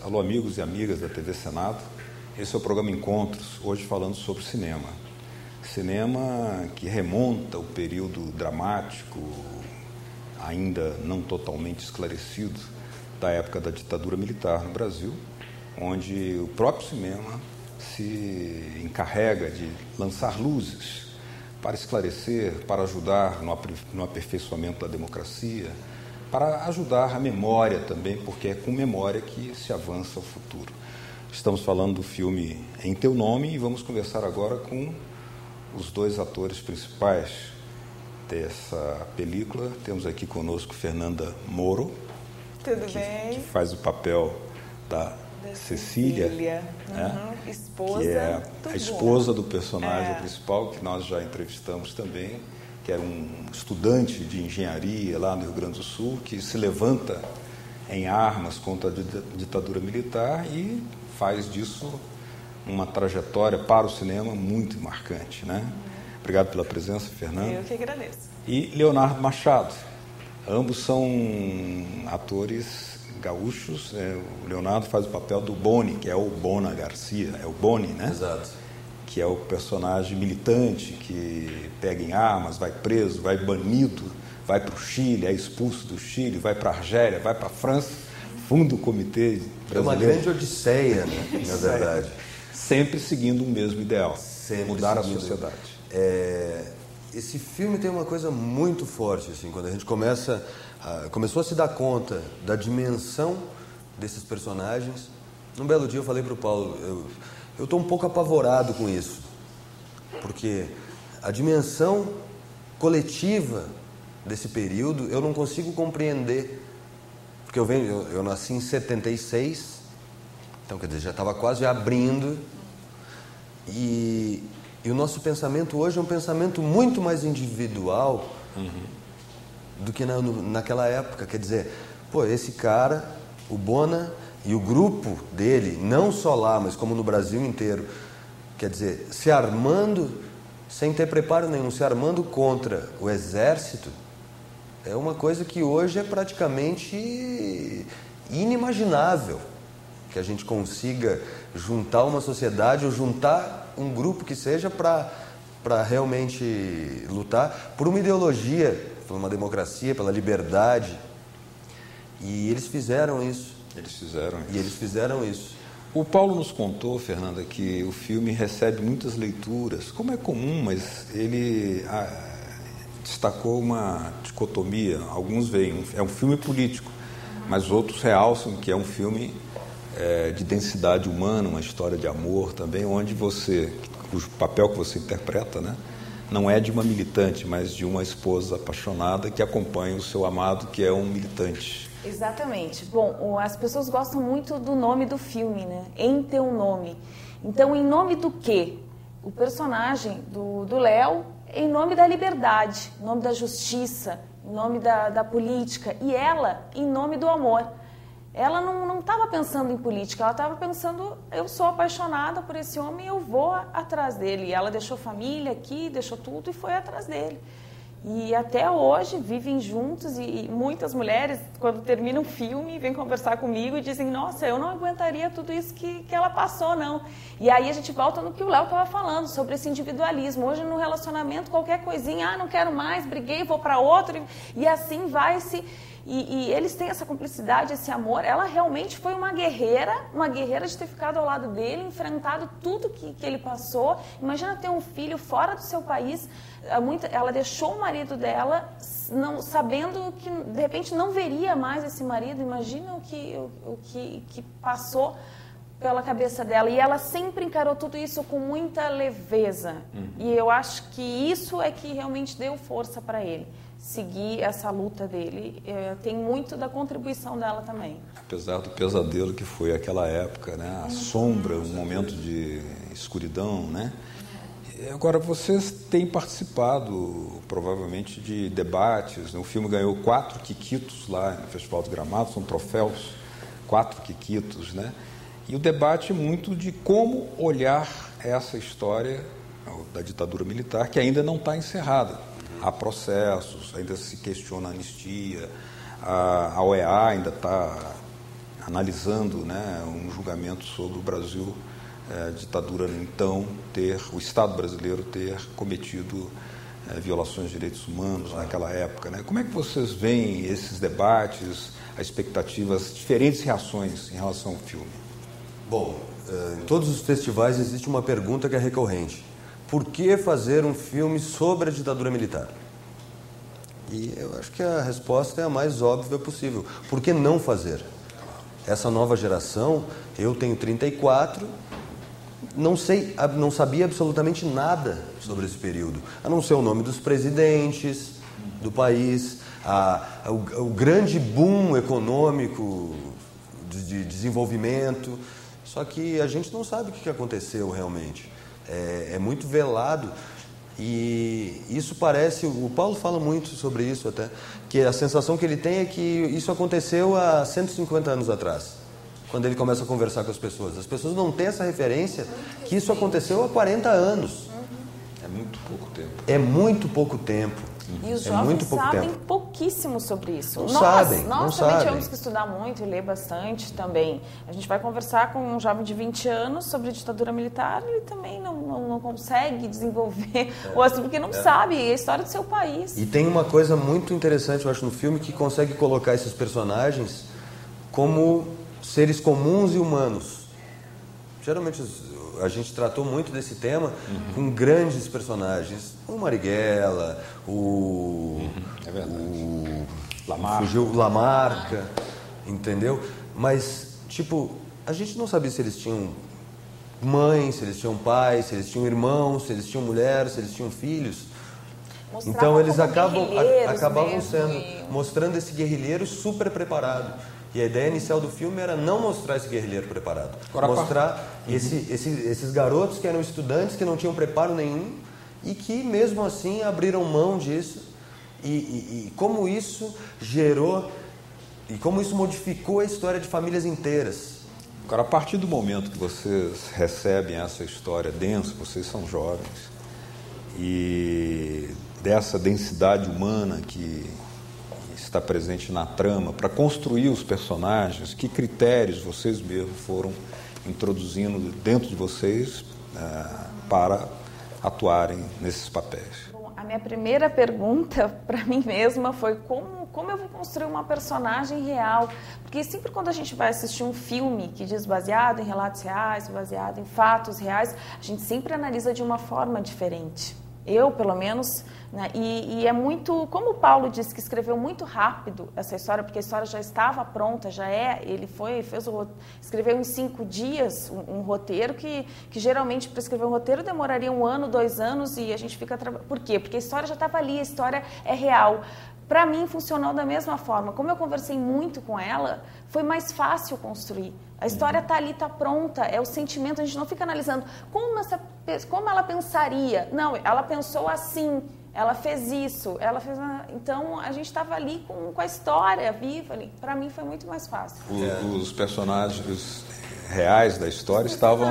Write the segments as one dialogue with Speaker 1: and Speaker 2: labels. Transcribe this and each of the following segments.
Speaker 1: alô amigos e amigas da TV Senado. Esse é o programa Encontros, hoje falando sobre cinema. Cinema que remonta ao período dramático, ainda não totalmente esclarecido, da época da ditadura militar no Brasil, onde o próprio cinema se encarrega de lançar luzes para esclarecer, para ajudar no aperfeiçoamento da democracia, para ajudar a memória também, porque é com memória que se avança o futuro. Estamos falando do filme Em Teu Nome e vamos conversar agora com os dois atores principais dessa película. Temos aqui conosco Fernanda Moro,
Speaker 2: Tudo bem?
Speaker 1: Que faz o papel da Cecília, né?
Speaker 2: Esposa,
Speaker 1: que é a esposa do personagem principal, que nós já entrevistamos também, que era um estudante de engenharia lá no Rio Grande do Sul, que se levanta em armas contra a ditadura militar e faz disso uma trajetória para o cinema muito marcante, né? Obrigado pela presença, Fernanda.
Speaker 2: Eu que agradeço.
Speaker 1: E Leonardo Machado. Ambos são atores gaúchos. O Leonardo faz o papel do Boni, que é o Bona Garcia, é o Boni, né?
Speaker 3: Exato.
Speaker 1: Que é o personagem militante que pega em armas, vai preso, vai banido, vai para o Chile, é expulso do Chile, vai para a Argélia, vai para a França, funda o comitê brasileiro.
Speaker 3: É uma grande odisseia, né? Na verdade.
Speaker 1: Sempre seguindo o mesmo ideal, mudar a sociedade.
Speaker 3: Esse filme tem uma coisa muito forte, assim, quando a gente começou a se dar conta da dimensão desses personagens. Num belo dia eu falei para o Paulo, eu estou um pouco apavorado com isso, porque a dimensão coletiva desse período eu não consigo compreender, porque eu nasci em 76, então quer dizer, já estava quase abrindo, e o nosso pensamento hoje é um pensamento muito mais individual do que naquela época. Quer dizer, esse cara, o Bona e o grupo dele, não só lá, mas como no Brasil inteiro, quer dizer, se armando, sem ter preparo nenhum, se armando contra o exército, é uma coisa que hoje é praticamente inimaginável, que a gente consiga juntar uma sociedade ou juntar um grupo que seja para realmente lutar por uma ideologia, por uma democracia, pela liberdade. E eles fizeram isso. Eles fizeram isso.
Speaker 1: O Paulo nos contou, Fernanda, que o filme recebe muitas leituras, como é comum, mas ele destacou uma dicotomia. Alguns veem, é um filme político, mas outros realçam que é um filme de densidade humana, uma história de amor também, onde cujo papel que você interpreta, né, não é de uma militante, mas de uma esposa apaixonada que acompanha o seu amado, que é um militante.
Speaker 2: Exatamente. Bom, as pessoas gostam muito do nome do filme, né? Em Teu Nome. Então, em nome do quê? O personagem do Léo, em nome da liberdade, em nome da justiça, em nome da política, e ela, em nome do amor. Ela não estava pensando em política, ela estava pensando, eu sou apaixonada por esse homem, eu vou atrás dele. E ela deixou família aqui, deixou tudo e foi atrás dele. E até hoje vivem juntos e muitas mulheres, quando terminam o filme, vêm conversar comigo e dizem, nossa, eu não aguentaria tudo isso que ela passou, não. E aí a gente volta no que o Léo estava falando, sobre esse individualismo. Hoje no relacionamento, qualquer coisinha, não quero mais, briguei, vou para outro, e assim vai-se. E eles têm essa cumplicidade, esse amor. Ela realmente foi uma guerreira de ter ficado ao lado dele, enfrentado tudo que ele passou. Imagina ter um filho fora do seu país. Ela deixou o marido dela, sabendo que de repente não veria mais esse marido. Imagina o que passou pela cabeça dela. E ela sempre encarou tudo isso com muita leveza. E eu acho que isso é que realmente deu força para ele seguir essa luta dele. Tem muito da contribuição dela também.
Speaker 1: Apesar do pesadelo que foi aquela época, né? A sombra, um momento de escuridão, né? Agora, vocês têm participado, provavelmente, de debates, né? O filme ganhou 4 Quiquitos lá no Festival dos Gramados, são troféus, 4 Quiquitos, né? E o debate muito de como olhar essa história da ditadura militar, que ainda não está encerrada. Há processos, ainda se questiona a anistia, a OEA ainda está analisando, né, um julgamento sobre o Brasil, ditadura então, o Estado brasileiro ter cometido violações de direitos humanos naquela época, né? Como é que vocês veem esses debates, as expectativas, as diferentes reações em relação ao filme?
Speaker 3: Bom, em todos os festivais existe uma pergunta que é recorrente. Por que fazer um filme sobre a ditadura militar? E eu acho que a resposta é a mais óbvia possível. Por que não fazer? Essa nova geração, eu tenho 34, não sabia absolutamente nada sobre esse período, a não ser o nome dos presidentes do país, o grande boom econômico de desenvolvimento, só que a gente não sabe o que aconteceu realmente. É muito velado e isso parece, o Paulo fala muito sobre isso até, que a sensação que ele tem é que isso aconteceu há 150 anos atrás, quando ele começa a conversar com as pessoas. As pessoas não têm essa referência que isso aconteceu há 40 anos.
Speaker 1: É muito pouco tempo.
Speaker 3: É muito pouco tempo.
Speaker 2: E os jovens sabem pouquíssimo sobre isso.
Speaker 3: Nós
Speaker 2: também
Speaker 3: sabem.
Speaker 2: tivemos que estudar muito e ler bastante também. A gente vai conversar com um jovem de 20 anos sobre ditadura militar, ele também não consegue desenvolver, ou assim, porque não sabe a história do seu país.
Speaker 3: E tem uma coisa muito interessante, eu acho, no filme, que consegue colocar esses personagens como seres comuns e humanos. Geralmente a gente tratou muito desse tema com grandes personagens. O Marighella,
Speaker 1: é verdade.
Speaker 3: o Lamarca, entendeu? Mas, tipo, a gente não sabia se eles tinham mãe, se eles tinham pai, se eles tinham irmãos, se eles tinham mulher, se eles tinham filhos. Então eles acabavam mostrando esse guerrilheiro super preparado. E a ideia inicial do filme era não mostrar esse guerrilheiro preparado. Mostrar esses garotos que eram estudantes, que não tinham preparo nenhum e que, mesmo assim, abriram mão disso. E como isso gerou e como isso modificou a história de famílias inteiras.
Speaker 1: Agora, a partir do momento que vocês recebem essa história densa, vocês são jovens, e dessa densidade humana que está presente na trama, para construir os personagens, que critérios vocês mesmos foram introduzindo dentro de vocês para atuarem nesses papéis?
Speaker 2: Bom, a minha primeira pergunta para mim mesma foi como eu vou construir uma personagem real? Porque sempre quando a gente vai assistir um filme que diz baseado em relatos reais, baseado em fatos reais, a gente sempre analisa de uma forma diferente. Eu, pelo menos, né? E é muito, como o Paulo disse, que escreveu muito rápido essa história, porque a história já estava pronta, escreveu em 5 dias um roteiro que geralmente para escrever um roteiro demoraria 1 ano, 2 anos e a gente fica... Por quê? Porque a história já estava ali, a história é real. Para mim, funcionou da mesma forma. Como eu conversei muito com ela, foi mais fácil construir. A história está ali, está pronta, é o sentimento, a gente não fica analisando como ela pensaria. Não, ela pensou assim, ela fez isso, então a gente estava ali com a história viva. Para mim foi muito mais fácil.
Speaker 1: Os personagens reais da história estavam...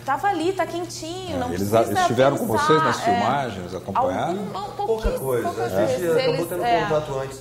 Speaker 2: Estava ali, está quentinho. Não
Speaker 1: eles estiveram com vocês nas filmagens, acompanharam?
Speaker 3: Pouca coisa. A gente acabou tendo contato antes.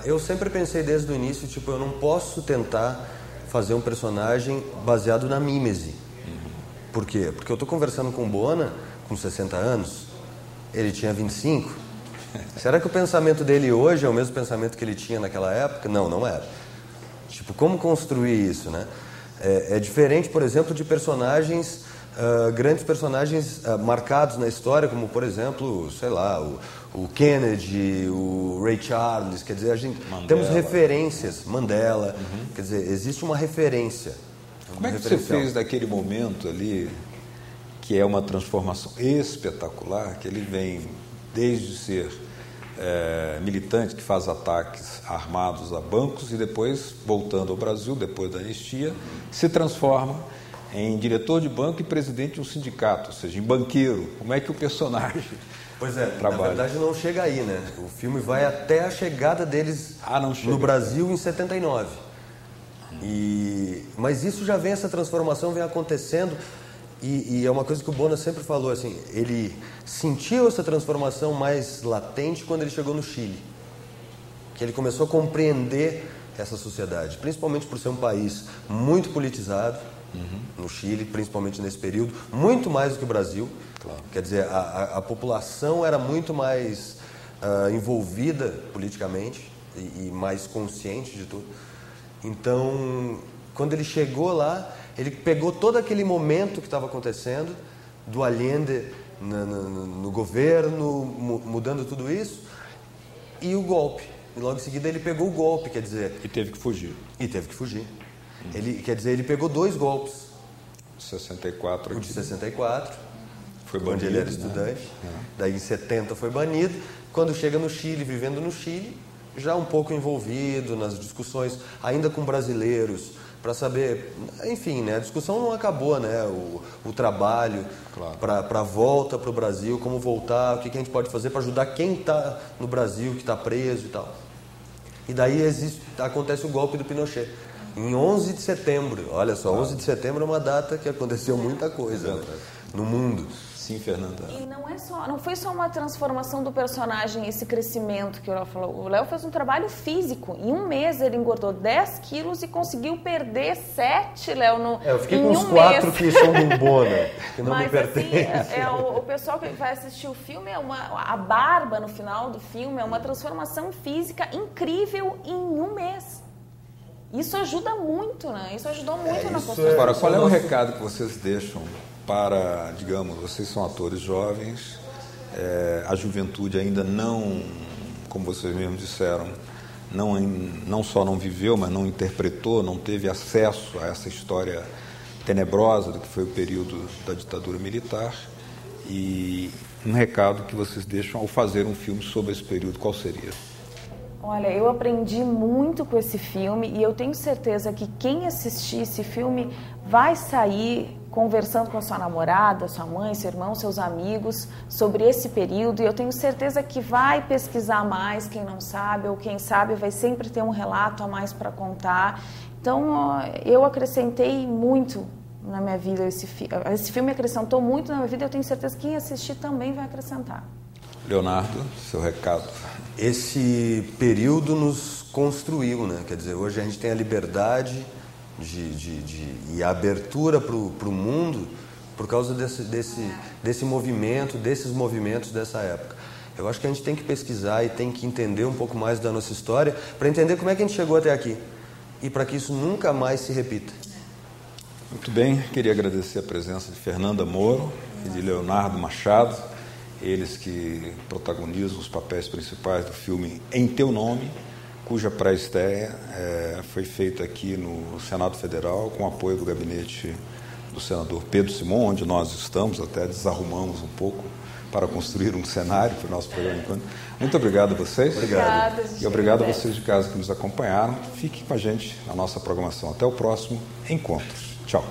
Speaker 3: Eu sempre pensei desde o início, tipo, eu não posso tentar fazer um personagem baseado na mímese. Por quê? Porque eu estou conversando com o Bona, com 60 anos, ele tinha 25. Será que o pensamento dele hoje é o mesmo pensamento que ele tinha naquela época? Não, não era. Tipo, como construir isso, né? É diferente, por exemplo, de personagens, grandes personagens marcados na história, como, por exemplo, sei lá, o Kennedy, o Ray Charles, quer dizer, temos referências, Mandela, quer dizer, existe uma referência.
Speaker 1: Como é que você fez daquele momento ali, que é uma transformação espetacular, que ele vem desde ser militante que faz ataques armados a bancos e depois, voltando ao Brasil, depois da anistia, se transforma em diretor de banco e presidente de um sindicato, ou seja, em banqueiro. Como é que o personagem trabalha?
Speaker 3: Na verdade não chega aí, né? O filme vai até a chegada deles no Brasil em 79. Mas isso já vem, essa transformação vem acontecendo. E é uma coisa que o Bona sempre falou, assim, ele sentiu essa transformação mais latente quando ele chegou no Chile. Que ele começou a compreender essa sociedade, principalmente por ser um país muito politizado, no Chile, principalmente nesse período, muito mais do que o Brasil.
Speaker 1: Claro.
Speaker 3: Quer dizer, a população era muito mais envolvida politicamente e mais consciente de tudo. Então, quando ele chegou lá, ele pegou todo aquele momento que estava acontecendo, do Allende no governo, mudando tudo isso, e o golpe. E logo em seguida ele pegou o golpe, quer dizer...
Speaker 1: E teve que fugir.
Speaker 3: Quer dizer, ele pegou 2 golpes.
Speaker 1: 64
Speaker 3: O de 64,
Speaker 1: foi
Speaker 3: onde
Speaker 1: banido,
Speaker 3: ele era estudante.
Speaker 1: Né?
Speaker 3: Daí em 70 foi banido. Quando chega no Chile, vivendo no Chile, já um pouco envolvido nas discussões, ainda com brasileiros, para saber, enfim, né, a discussão não acabou, né, o trabalho,
Speaker 1: claro,
Speaker 3: para a volta para o Brasil, como voltar, o que a gente pode fazer para ajudar quem está no Brasil, que está preso e tal. E daí acontece o golpe do Pinochet, em 11 de setembro, olha só, 11 de setembro é uma data que aconteceu muita coisa, né, no mundo.
Speaker 1: Sim, Fernanda.
Speaker 2: E não foi só uma transformação do personagem, esse crescimento que o Léo falou. O Léo fez um trabalho físico. Em um mês ele engordou 10 quilos e conseguiu perder 7, Léo,
Speaker 3: eu fiquei com uns 4 que são do Bona, que não me pertencem.
Speaker 2: Assim, o pessoal que vai assistir o filme, a barba no final do filme é uma transformação física incrível em um mês. Isso ajuda muito, né? Isso ajudou muito na construção.
Speaker 1: Agora, qual é o recado que vocês deixam para, digamos, vocês são atores jovens, a juventude ainda não, como vocês mesmos disseram, não só não viveu, mas não interpretou, não teve acesso a essa história tenebrosa do que foi o período da ditadura militar, e um recado que vocês deixam ao fazer um filme sobre esse período, qual seria?
Speaker 2: Olha, eu aprendi muito com esse filme e eu tenho certeza que quem assistir esse filme vai sair conversando com a sua namorada, sua mãe, seu irmão, seus amigos sobre esse período, e eu tenho certeza que vai pesquisar mais, quem não sabe, ou quem sabe vai sempre ter um relato a mais para contar. Então, eu acrescentei muito na minha vida, esse filme acrescentou muito na minha vida, eu tenho certeza que quem assistir também vai acrescentar. Leonardo,
Speaker 1: seu recado.
Speaker 3: Esse período nos construiu, né? Quer dizer, hoje a gente tem a liberdade e a abertura para o mundo por causa desse movimento, desses movimentos dessa época. Eu acho que a gente tem que pesquisar e tem que entender um pouco mais da nossa história para entender como é que a gente chegou até aqui e para que isso nunca mais se repita.
Speaker 1: Muito bem, queria agradecer a presença de Fernanda Moro e de Leonardo Machado, eles que protagonizam os papéis principais do filme Em Teu Nome, cuja pré-estreia foi feita aqui no Senado Federal, com apoio do gabinete do senador Pedro Simon, onde nós estamos, até desarrumamos um pouco para construir um cenário para o nosso programa. Muito obrigado a vocês.
Speaker 2: Obrigada.
Speaker 1: E obrigado a vocês de casa que nos acompanharam. Fiquem com a gente na nossa programação. Até o próximo Encontros. Tchau.